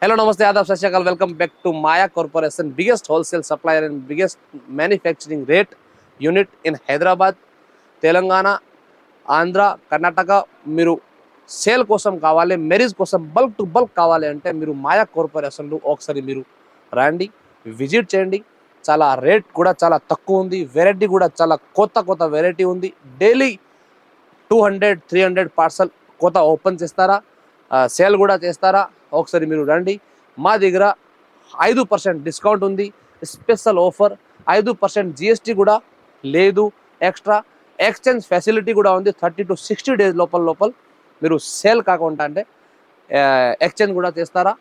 Hello, Namaste, Adab, Sat Shri Akal. Welcome back to Maya Corporation, biggest wholesale supplier and biggest manufacturing rate unit in Hyderabad, Telangana, Andhra Karnataka. మీరు sale కోసం కావాలి, మెరీజ్ కోసం bulk to bulk కావాలి అంటే మీరు మాయా కార్పొరేషన్లో ఒకసారి మీరు రండి, విజిట్ చేయండి. చాలా రేట్ కూడా చాలా తక్కువ ఉంది, వెరైటీ కూడా చాలా కొత్త వెరైటీ ఉంది. డైలీ 200-300 పార్సల్ కొత్త ఓపెన్ చేస్తారా, సేల్ కూడా చేస్తారా? ఒకసారి మీరు రండి. మా దగ్గర 5% డిస్కౌంట్ ఉంది, స్పెషల్ ఆఫర్. 5% జిఎస్టీ కూడా లేదు. ఎక్స్ట్రా ఎక్స్చేంజ్ ఫెసిలిటీ కూడా ఉంది. 30 to 60 డేస్ లోపల మీరు సేల్ కాకుండా అంటే ఎక్స్చేంజ్ కూడా చేస్తారా?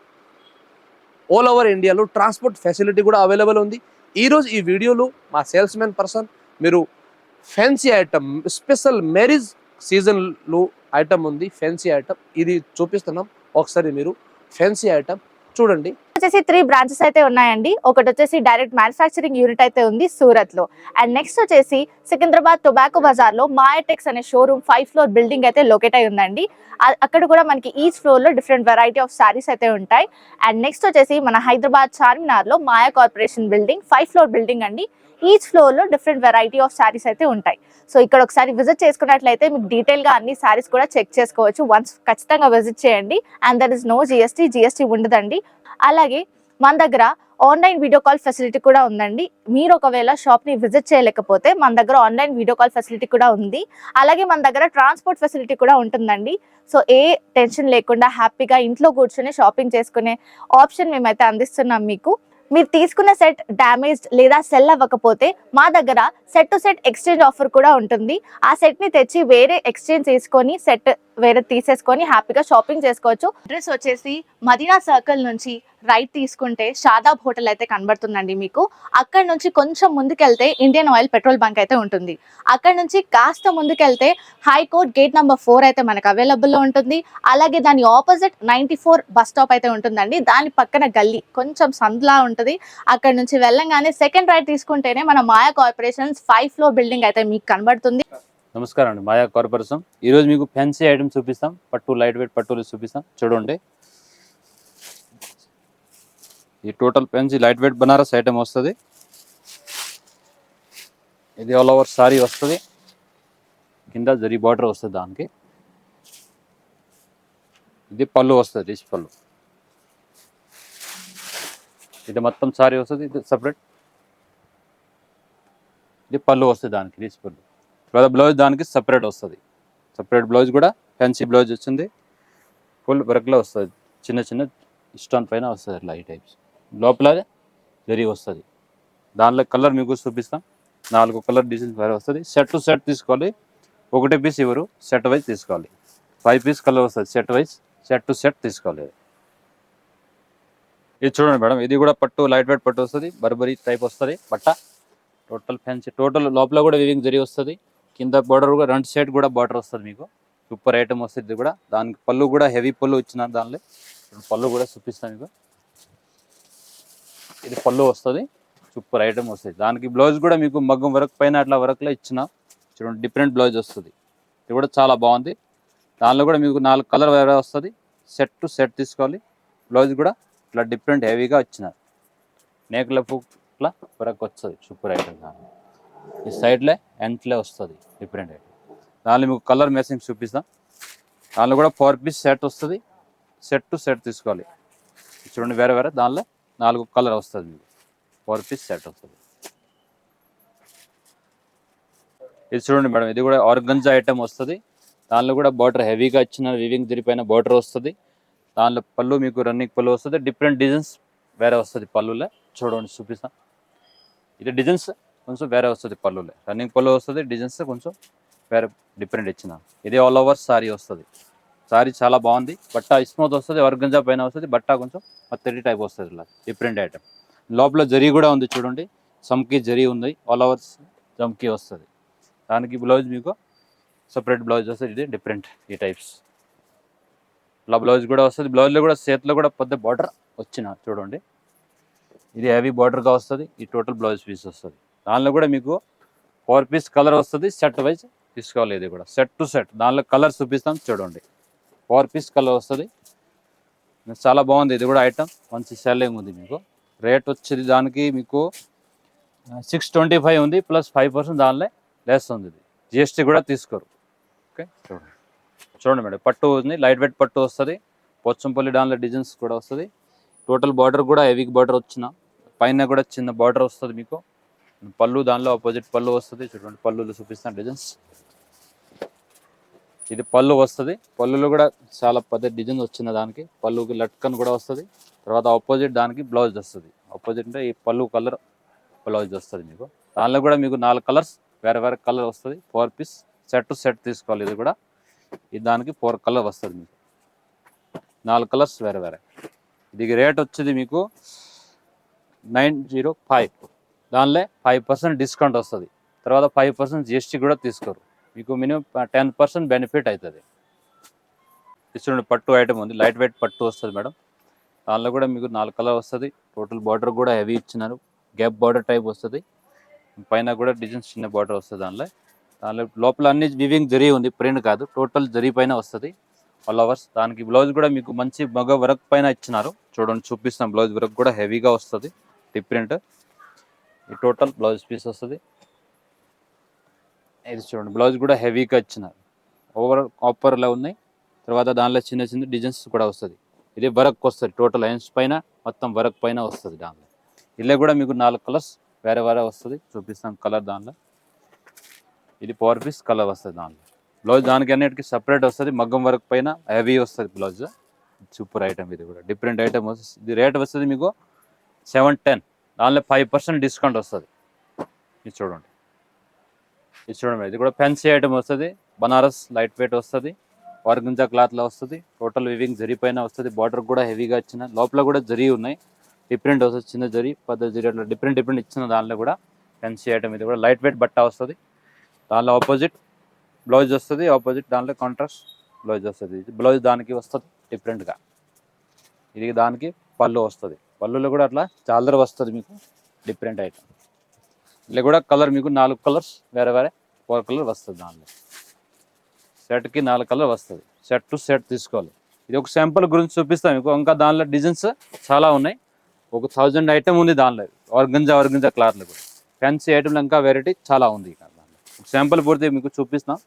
ఆల్ ఓవర్ ఇండియాలో ట్రాన్స్పోర్ట్ ఫెసిలిటీ కూడా అవైలబుల్ ఉంది. ఈరోజు ఈ వీడియోలో మా సేల్స్మెన్ పర్సన్ మీరు ఫ్యాన్సీ ఐటమ్, స్పెషల్ మ్యారేజ్ సీజన్లో ఐటమ్ ఉంది, ఫ్యాన్సీ ఐటమ్ ఇది చూపిస్తున్నాం. ఒకసారి మీరు ఫ్యాన్సీ ఐటమ్ చూడండి. వచ్చేసి 3 బ్రాంచెస్ అయితే ఉన్నాయండి. ఒకటి వచ్చేసి డైరెక్ట్ మ్యానుఫ్యాక్చరింగ్ యూనిట్ అయితే ఉంది సూరత్ లో. అండ్ నెక్స్ట్ వచ్చేసి సికింద్రాబాద్ టొబాకో బజార్ లో మాయాటెక్స్ అనే షోరూమ్ 5 ఫ్లోర్ బిల్డింగ్ అయితే లొకేట్ అయి ఉందండి. అక్కడ కూడా మనకి ఈచ్ ఫ్లోర్ లో డిఫరెంట్ వెరైటీ ఆఫ్ సారీస్ అయితే ఉంటాయి. అండ్ నెక్స్ట్ వచ్చేసి మన హైదరాబాద్ చార్మినార్ లో మాయా కార్పొరేషన్ బిల్డింగ్ 5 ఫ్లోర్ బిల్డింగ్ అండి. ఈచ్ ఫ్లోర్ లో డిఫరెంట్ వెరైటీ ఆఫ్ సారీస్ అయితే ఉంటాయి. సో ఇక్కడ ఒకసారి విజిట్ చేసుకున్నట్లయితే మీకు డీటెయిల్ గా అన్ని సారీస్ కూడా చెక్ చేసుకోవచ్చు. వన్స్ ఖచ్చితంగా విజిట్ చేయండి. And there is no GST ఉండదండి. అలాగే మన దగ్గర ఆన్లైన్ వీడియో కాల్ ఫెసిలిటీ కూడా ఉందండి. మీరు ఒకవేళ షాప్ ని విజిట్ చేయలేకపోతే మన దగ్గర ఆన్లైన్ వీడియో కాల్ ఫెసిలిటీ కూడా ఉంది. అలాగే మన దగ్గర ట్రాన్స్పోర్ట్ ఫెసిలిటీ కూడా ఉంటుందండి. సో ఏ టెన్షన్ లేకుండా హ్యాపీగా ఇంట్లో కూర్చొని షాపింగ్ చేసుకునే ఆప్షన్ మేమైతే అందిస్తున్నాం మీకు. మీరు తీసుకున్న సెట్ డ్యామేజ్డ్ లేదా సెల్ అవ్వకపోతే మా దగ్గర set to set exchange offer కూడా ఉంటుంది. ఆ సెట్ ని తెచ్చి వేరే ఎక్స్చేంజ్ చేసుకొని సెట్ వేరే తీసేసుకొని హ్యాపీగా షాపింగ్ చేసుకోవచ్చు. అడ్రస్ వచ్చేసి మదీనా సర్కిల్ నుంచి రైట్ తీసుకుంటే షాదాబ్ హోటల్ అయితే కనబడుతుందండి మీకు. అక్కడ నుంచి కొంచెం ముందుకెళ్తే ఇండియన్ ఆయిల్ పెట్రోల్ బంక్ అయితే ఉంటుంది. అక్కడ నుంచి కాస్త ముందుకెళ్తే హైకోర్ట్ గేట్ నెంబర్ 4 అయితే మనకు అవైలబుల్లో ఉంటుంది. అలాగే దాని ఆపోజిట్ 94 బస్ స్టాప్ అయితే ఉంటుందండి. దాని పక్కన గల్లీ కొంచెం సందులా ఉంటుంది. అక్కడ నుంచి వెళ్ళంగానే సెకండ్ రైట్ తీసుకుంటేనే మన మాయా కార్పొరేషన్స్ 5 ఫ్లోర్ బిల్డింగ్ అయితే మీకు కనబడుతుంది. నమస్కారం అండి, మాయా కార్పొరేషన్. ఈరోజు మీకు ఫ్యాన్సీ ఐటమ్స్ చూపిస్తాం. పట్టు, లైట్ వెయిట్ పట్టులు చూపిస్తాం. చూడండి, ఈ total fancy light weight Banaras item వస్తుంది. ఇది ఆల్ ఓవర్ సారీ వస్తుంది. కింద జరీ బార్డర్ వస్తుంది. దానికి ఇది పళ్ళు వస్తుంది, రిచ్ పళ్ళు. ఇది మొత్తం సారీ వస్తుంది. ఇది సపరేట్, ఇది పళ్ళు వస్తుంది. దానికి రిచ్ పళ్ళు. బ్లౌజ్ దానికి సపరేట్ వస్తుంది. సపరేట్ బ్లౌజ్ కూడా ఫ్యాన్సీ బ్లౌజ్ వచ్చింది. ఫుల్ వర్క్లో వస్తుంది. చిన్న స్టోన్ పైన వస్తుంది. అట్లా ఈ టైప్స్ లోపల జరీ వస్తుంది. దానిలో కలర్ మీకు చూపిస్తాం. 4 కలర్ డిజైన్స్ వేరే వస్తుంది. సెట్ టు సెట్ తీసుకోవాలి. ఒకటే పీస్ ఇవ్వరు, సెట్ వైజ్ తీసుకోవాలి. 5 పీస్ కలర్ వస్తుంది. Set wise, set to set తీసుకోవాలి. ఇది చూడండి మేడం, ఇది కూడా పట్టు, లైట్ వెయిట్ పట్టు వస్తుంది. బర్బరీ టైప్ వస్తుంది బట్ట. టోటల్ ఫ్యాన్సీ, టోటల్ లోపల కూడా వివింగ్ జరీ వస్తుంది. కింద బార్డర్ కూడా 2 సైడ్ కూడా బార్డర్ వస్తుంది. మీకు సూపర్ ఐటమ్ వస్తుంది. ఇది కూడా దానికి పళ్ళు కూడా హెవీ పళ్ళు ఇచ్చిన దానిలో పళ్ళు కూడా చూపిస్తాను మీకు. ఇది పళ్ళు వస్తుంది. సూపర్ ఐటమ్ వస్తుంది. దానికి బ్లౌజ్ కూడా మీకు మగ్గం వర్క్ పైన అట్లా వర్క్లో ఇచ్చిన చూడండి, డిఫరెంట్ బ్లౌజ్ వస్తుంది. ఇది కూడా చాలా బాగుంది. దానిలో కూడా మీకు 4 కలర్ వేరే వస్తుంది. సెట్ టు సెట్ తీసుకోవాలి. బ్లౌజ్ కూడా ఇట్లా డిఫరెంట్ హెవీగా ఇచ్చిన నేకుల ఇట్లా వర్క్ వస్తుంది. Super item. దాని ఈ సైడ్లో ఎంట్లే వస్తుంది డిఫరెంట్ ఐటమ్. దానిలో మీకు కలర్ మ్యాచింగ్ చూపిస్తాం. దానిలో కూడా 4 పీస్ సెట్ వస్తుంది. సెట్ టు సెట్ తీసుకోవాలి. చూడండి, వేరే దానిలో 4 కలర్ వస్తుంది. మీకు 4 పీస్ సెట్ వస్తుంది. ఇది చూడండి మేడం, ఇది కూడా ఆర్గంజా ఐటమ్ వస్తుంది. దానిలో కూడా బార్డర్ హెవీగా ఇచ్చిన వివింగ్ జరిపైన బార్డర్ వస్తుంది. దానిలో పళ్ళు మీకు రన్నింగ్ పళ్ళు వస్తుంది. డిఫరెంట్ డిజైన్స్ వేరే వస్తుంది పళ్ళులో. చూడండి, చూపిస్తాం. ఇది డిజైన్స్ కొంచెం వేరే వస్తుంది. పళ్ళులో రన్నింగ్ పళ్ళు వస్తుంది. డిజైన్స్ కొంచెం వేరే డిఫరెంట్ ఇచ్చిన. ఇది ఆల్ ఓవర్ సారీ వస్తుంది. సారీ చాలా బాగుంది. బట్ట స్మూత్ వస్తుంది. ఆర్గంజా పైన వస్తుంది. బట్ట కొంచెం మత్తడి టైప్ వస్తుంది. ఇలా డిఫరెంట్ ఐటమ్. లోపల జరీ కూడా ఉంది చూడండి, చమ్కీ జరీ ఉంది. ఆల్ ఓవర్ చమ్కీ వస్తుంది. దానికి బ్లౌజ్ మీకు సపరేట్ బ్లౌజ్ వస్తుంది. ఇది డిఫరెంట్ ఈ టైప్స్. ఇలా బ్లౌజ్ కూడా వస్తుంది. బ్లౌజ్లో కూడా చేతిలో కూడా పెద్ద బార్డర్ వచ్చిన చూడండి. ఇది హెవీ బార్డర్గా వస్తుంది. ఈ టోటల్ బ్లౌజ్ పీస్ వస్తుంది. దానిలో కూడా మీకు 4 పీస్ కలర్ వస్తుంది. సెట్ వైజ్ తీసుకోవాలి. ఇది కూడా సెట్ టు సెట్. దానిలో కలర్ చూపిస్తాం చూడండి. 4 పీస్ కలర్ వస్తుంది. చాలా బాగుంది ఇది కూడా ఐటమ్, మంచి సెల్లింగ్ ఉంది మీకు. రేట్ వచ్చేది దానికి మీకు 625 ఉంది, ప్లస్ 5% దానిలో లెస్ ఉంది. ఇది జిఎస్టీ కూడా తీసుకోరు. ఓకే, చూడండి చూడండి మేడం, పట్టు ఉంది, లైట్ వెయిట్ పట్టు వస్తుంది, పోచంపల్లి దానిలో డిజైన్స్ కూడా వస్తుంది. టోటల్ బార్డర్ కూడా హెవీ బార్డర్ వచ్చిన, పైన కూడా చిన్న బార్డర్ వస్తుంది మీకు. పళ్ళు దానిలో ఆపోజిట్ పళ్ళు వస్తుంది. చూడండి పళ్ళులో చూపిస్తాను డిజైన్స్. ఇది పళ్ళు వస్తుంది, పళ్ళులో కూడా చాలా పెద్ద డిజైన్ వచ్చిన దానికి. పళ్ళుకి లట్కన్ కూడా వస్తుంది. తర్వాత ఆపోజిట్ దానికి బ్లౌజ్ వస్తుంది. ఆపోజిట్ అంటే ఈ పళ్ళు కలర్ బ్లౌజ్ వస్తుంది మీకు. దానిలో కూడా మీకు 4 కలర్స్ వేరే వేరే కలర్ వస్తుంది. 4 పీస్ సెట్ టు సెట్ తీసుకోవాలి. ఇది కూడా ఇది దానికి 4 కలర్ వస్తుంది మీకు, 4 కలర్స్ వేరే వేరే. ఇది రేట్ వచ్చేది మీకు 905. దానిలో 5% డిస్కౌంట్ వస్తుంది. తర్వాత 5% జిఎస్టీ కూడా తీసుకోరు మీకు. మినిమం 10% బెనిఫిట్ అవుతుంది. చూడండి పట్టు ఐటమ్ ఉంది, లైట్ వెయిట్ పట్టు వస్తుంది మేడం. దానిలో కూడా మీకు 4 కలర్ వస్తుంది. టోటల్ బార్డర్ కూడా హెవీ ఇచ్చినారు, గ్యాప్ బార్డర్ టైప్ వస్తుంది. పైన కూడా డిజైన్స్ చిన్న బార్డర్ వస్తుంది. దానిలో లోపల అన్ని వివింగ్ జరీ ఉంది, ప్రింట్ కాదు, టోటల్ జరీ పైన వస్తుంది ఆల్ ఓవర్స్. దానికి బ్లౌజ్ కూడా మీకు మంచి మగ వర్క్ పైన ఇచ్చినారు. చూడండి చూపిస్తాం, బ్లౌజ్ వర్క్ కూడా హెవీగా వస్తుంది, డిఫరెంట్. ఈ టోటల్ బ్లౌజ్ పీస్ వస్తుంది. ఇది చూడండి బ్లౌజ్ కూడా హెవీగా ఇచ్చినారు, ఓవర్ కాపర్లో ఉన్నాయి. తర్వాత దానిలో చిన్న చిన్న డిజైన్స్ కూడా వస్తుంది. ఇది వర్క్ వస్తుంది, టోటల్ హ్యాండ్స్ పైన మొత్తం వర్క్ పైన వస్తుంది. దానిలో ఇలా కూడా మీకు 4 కలర్స్ వేరే వేరే వస్తుంది. చూపిస్తాం కలర్ దానిలో. ఇది 4 పీస్ కలర్ వస్తుంది దానిలో. బ్లౌజ్ దానికి అన్నిటికీ సపరేట్ వస్తుంది, మగ్గం వర్క్ పైన హెవీ వస్తుంది బ్లౌజ్. సూపర్ ఐటమ్, ఇది కూడా డిఫరెంట్ ఐటమ్ వస్తుంది. ఇది రేట్ వస్తుంది మీకు 710. దానిలో 5% డిస్కౌంట్ వస్తుంది. ఇది చూడండి, ఇది చూడండి, ఇది కూడా ఫ్యాన్సీ ఐటమ్ వస్తుంది. బనారస్ లైట్ వెయిట్ వస్తుంది, ఆర్గంజా క్లాత్లో వస్తుంది. టోటల్ వివింగ్ జరీ పైన వస్తుంది. బార్డర్ కూడా హెవీగా ఇచ్చిన, లోపల కూడా జరీ ఉన్నాయి, డిఫరెంట్ వస్తుంది. చిన్న జరీ, పెద్ద జరీ, అట్లా డిఫరెంట్ డిఫరెంట్ ఇచ్చిన. దానిలో కూడా ఫ్యాన్సీ ఐటమ్, ఇది కూడా లైట్ వెయిట్ బట్ట వస్తుంది. దానిలో ఆపోజిట్ బ్లౌజ్ వస్తుంది, ఆపోజిట్ దాంట్లో కాంట్రాస్ట్ బ్లౌజ్ వస్తుంది. బ్లౌజ్ దానికి వస్తుంది డిఫరెంట్గా. ఇది దానికి పళ్ళు వస్తుంది. పళ్ళులో కూడా అట్లా చాలర్ వస్తుంది మీకు, డిఫరెంట్ ఐటమ్. ఇలా కూడా కలర్ మీకు 4 కలర్స్ వేరే వేరే 4 కలర్ వస్తుంది. దానిలో సెట్కి 4 కలర్ వస్తుంది. సెట్ టు సెట్ తీసుకోవాలి. ఇది ఒక శాంపుల్ గురించి చూపిస్తాను మీకు. ఇంకా దానిలో డిజైన్స్ చాలా ఉన్నాయి, ఒక 1000 ఐటమ్ ఉంది దానిలో. ఆర్గంజా క్లాత్లో కూడా ఫ్యాన్సీ ఐటమ్లో ఇంకా వెరైటీ చాలా ఉంది. శాంపుల్ పూర్తి మీకు చూపిస్తాం.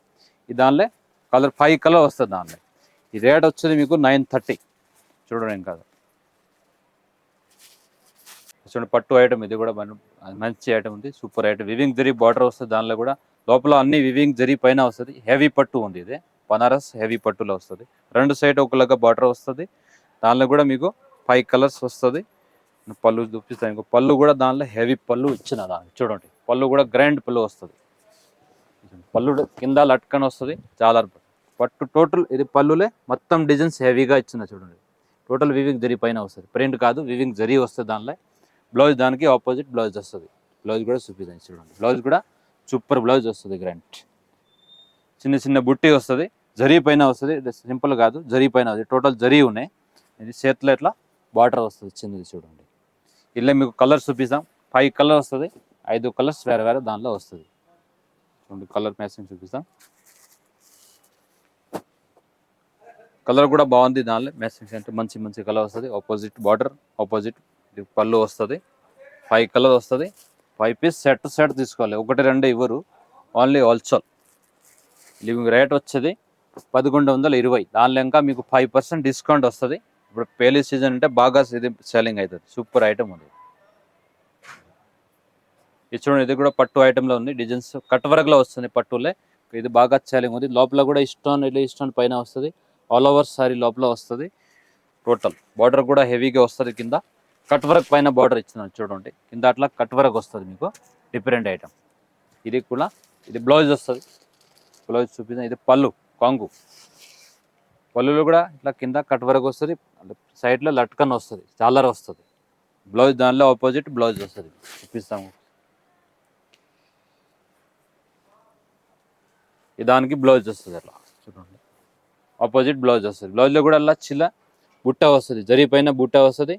ఈ దానిలో కలర్ 5 కలర్ వస్తుంది దానిలో. ఈ రేట్ వచ్చేది మీకు 930. చూడండి ఇంకా చూడండి పట్టు ఐటమ్, ఇది కూడా మంచి ఐటమ్ ఉంది, super item. Weaving zari border వస్తుంది. దానిలో కూడా లోపల అన్ని వివింగ్ జరీ పైన వస్తుంది. హెవీ పట్టు ఉంది, ఇది బనారస్ హెవీ పట్టులో వస్తుంది. 2 సైడ్ ఒకలాగా బార్డర్ వస్తుంది. దానిలో కూడా మీకు 5 కలర్స్ వస్తుంది. పళ్ళు చూపిస్తాను. ఇంకో పళ్ళు కూడా దానిలో హెవీ పళ్ళు ఇచ్చిన దానికి. చూడండి పళ్ళు కూడా గ్రాండ్ పళ్ళు వస్తుంది. పళ్ళు కింద లట్కన్ వస్తుంది, చాలా పట్టు టోటల్. ఇది పళ్ళులే మొత్తం డిజైన్స్ హెవీగా ఇచ్చిన. చూడండి టోటల్ వివింగ్ జరీ పైన వస్తుంది, ప్రింట్ కాదు, వివింగ్ జరీ వస్తుంది. దానిలో బ్లౌజ్ దానికి ఆపోజిట్ బ్లౌజ్ వస్తుంది. బ్లౌజ్ కూడా చూపిస్తాను. చూడండి బ్లౌజ్ కూడా సూపర్ బ్లౌజ్ వస్తుంది, గ్రాండ్. చిన్న చిన్న బుట్టి వస్తుంది, జరీ పైన వస్తుంది. సింపుల్ కాదు, జరీ పైన వస్తుంది. టోటల్ జరీ ఉన్నాయి. ఇది చేతిలో ఇట్లా బార్డర్ వస్తుంది చిన్నది. చూడండి ఇలా మీకు కలర్ చూపిస్తాం. 5 కలర్ వస్తుంది, 5 కలర్స్ వేరే వేరే దానిలో వస్తుంది. చూడండి కలర్ మ్యాచింగ్ చూపిస్తాం. కలర్ కూడా బాగుంది దానిలో. మ్యాచింగ్ అంటే మంచి మంచి కలర్ వస్తుంది. ఆపోజిట్ బార్డర్, ఆపోజిట్ పళ్ళు వస్తుంది. 5 కలర్ వస్తుంది. 5 పీస్ సెట్ సెట్ తీసుకోవాలి, 1 2 ఇవ్వరు, ఓన్లీ హోల్సేల్. లివింగ్ రేట్ వచ్చేది 1120. దానిలో ఇంకా మీకు 5% డిస్కౌంట్ వస్తుంది. ఇప్పుడు పేలీ సీజన్ అంటే బాగా ఇది సెల్లింగ్ అవుతుంది. సూపర్ ఐటమ్ ఉంది. ఇది చూడండి, ఇది కూడా పట్టు ఐటెంలో ఉంది. డిజైన్స్ కట్ వర్క్లో వస్తుంది పట్టులే. ఇది బాగా సెల్లింగ్ ఉంది. లోపల కూడా ఇస్టోన్ పైన వస్తుంది. ఆల్ ఓవర్ సారీ లోపల వస్తుంది. టోటల్ బార్డర్ కూడా హెవీగా వస్తుంది. కింద కట్ వర్క్ పైన బార్డర్ ఇచ్చినాను. చూడండి కింద అట్లా కట్ వర్క్ వస్తుంది మీకు, డిఫరెంట్ ఐటమ్. ఇది కూడా ఇది బ్లౌజ్ వస్తుంది. బ్లౌజ్ చూపించాను. ఇది పళ్ళు కాంగు. పళ్ళులో కూడా ఇట్లా కింద కట్ వర్క్ వస్తుంది, సైడ్లో లట్కన్ వస్తుంది, చాలర్ వస్తుంది. బ్లౌజ్ దానిలో ఆపోజిట్ బ్లౌజ్ వస్తుంది. చూపిస్తాము. దానికి బ్లౌజ్ వస్తుంది అట్లా. చూడండి ఆపోజిట్ బ్లౌజ్ వస్తుంది. బ్లౌజ్లో కూడా అలా చిల్ల బుట్ట వస్తుంది, జరీ పైన బుట్ట వస్తుంది,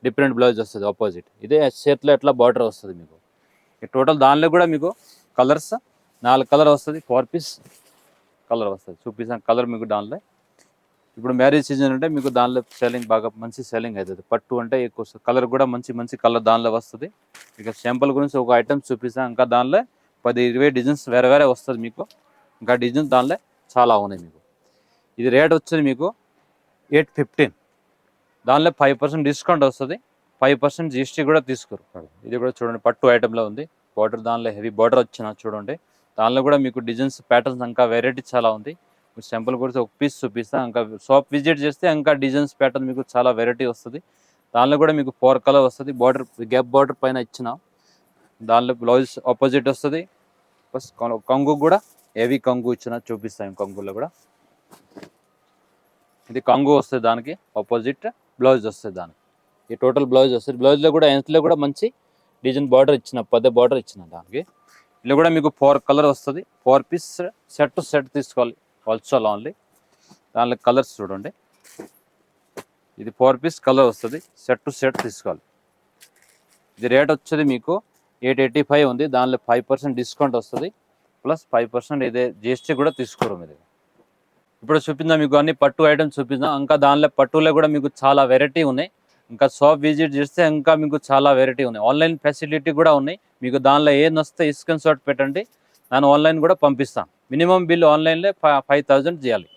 డిఫరెంట్ బ్లౌజ్ వస్తుంది ఆపోజిట్. ఇదే చేతిలో ఎట్లా బార్డర్ వస్తుంది మీకు. టోటల్ దానిలో కూడా మీకు కలర్స్ 4 కలర్ వస్తుంది. 4 పీస్ కలర్ వస్తుంది. చూపిస్తాను కలర్ మీకు. దానిలో ఇప్పుడు మ్యారేజ్ సీజన్ అంటే మీకు దానిలో సెల్లింగ్ బాగా మంచి సెల్లింగ్ అవుతుంది. పట్టు అంటే ఎక్కువ కలర్ కూడా మంచి మంచి కలర్ దానిలో వస్తుంది. ఇక శాంపుల్ గురించి ఒక ఐటమ్ చూపిస్తాను. ఇంకా దానిలో 10-20 డిజైన్స్ వేరే వేరే వస్తుంది మీకు. ఇంకా డిజైన్స్ దానిలో చాలా ఉన్నాయి మీకు. ఇది రేట్ వచ్చేది మీకు 815. దానిలో 5% డిస్కౌంట్ వస్తుంది. 5% జిఎస్టీ కూడా తీసుకోరు. ఇది కూడా చూడండి పట్టు ఐటెంలో ఉంది. బార్డర్ దానిలో హెవీ బార్డర్ వచ్చిన చూడండి. దానిలో కూడా మీకు డిజైన్స్ ప్యాటర్న్స్ ఇంకా వెరైటీ చాలా ఉంది. సింపుల్ గురించి ఒక పీస్ చూపిస్తా. ఇంకా షాప్ విజిట్ చేస్తే ఇంకా డిజైన్స్ ప్యాటర్న్ మీకు చాలా వెరైటీ వస్తుంది. దానిలో కూడా మీకు 4 కలర్ వస్తుంది. బార్డర్ గ్యాప్ బార్డర్ పైన ఇచ్చిన దానిలో బ్లౌజ్ ఆపోజిట్ వస్తుంది. ప్లస్ కంగు కూడా హెవీ కంగు ఇచ్చిన చూపిస్తాం. కంగులో కూడా ఇది కంగు వస్తుంది. దానికి ఆపోజిట్ బ్లౌజ్ వస్తుంది. దానికి ఈ టోటల్ బ్లౌజ్ వస్తుంది. బ్లౌజ్లో కూడా ఎంట్లో కూడా మంచి డిజైన్ బార్డర్ ఇచ్చిన పెద్ద బార్డర్ ఇచ్చిన దానికి. ఇలా కూడా మీకు 4 కలర్ వస్తుంది. 4 పీస్ సెట్ తీసుకోవాలి హోల్సేల్ ఓన్లీ. దానిలో కలర్స్ చూడండి. ఇది 4 పీస్ కలర్ వస్తుంది. సెట్ తీసుకోవాలి. ఇది రేట్ వచ్చేది మీకు 885 ఉంది. దానిలో 5% డిస్కౌంట్ వస్తుంది. ప్లస్ 5% ఇదే జిఎస్టీ కూడా తీసుకోరు మీరు. ఇప్పుడు చూపిందా మీకు అన్ని పట్టు ఐటమ్స్ చూపిందా. ఇంకా దానిలో పట్టులో కూడా మీకు చాలా వెరైటీ ఉన్నాయి. ఇంకా షాప్ విజిట్ చేస్తే ఇంకా మీకు చాలా వెరైటీ ఉన్నాయి. ఆన్లైన్ ఫెసిలిటీ కూడా ఉన్నాయి మీకు. దానిలో ఏది వస్తే స్క్రీన్ షాట్ పెట్టండి, నేను ఆన్లైన్ కూడా పంపిస్తాను. మినిమం బిల్ ఆన్లైన్లో 5000 చేయాలి.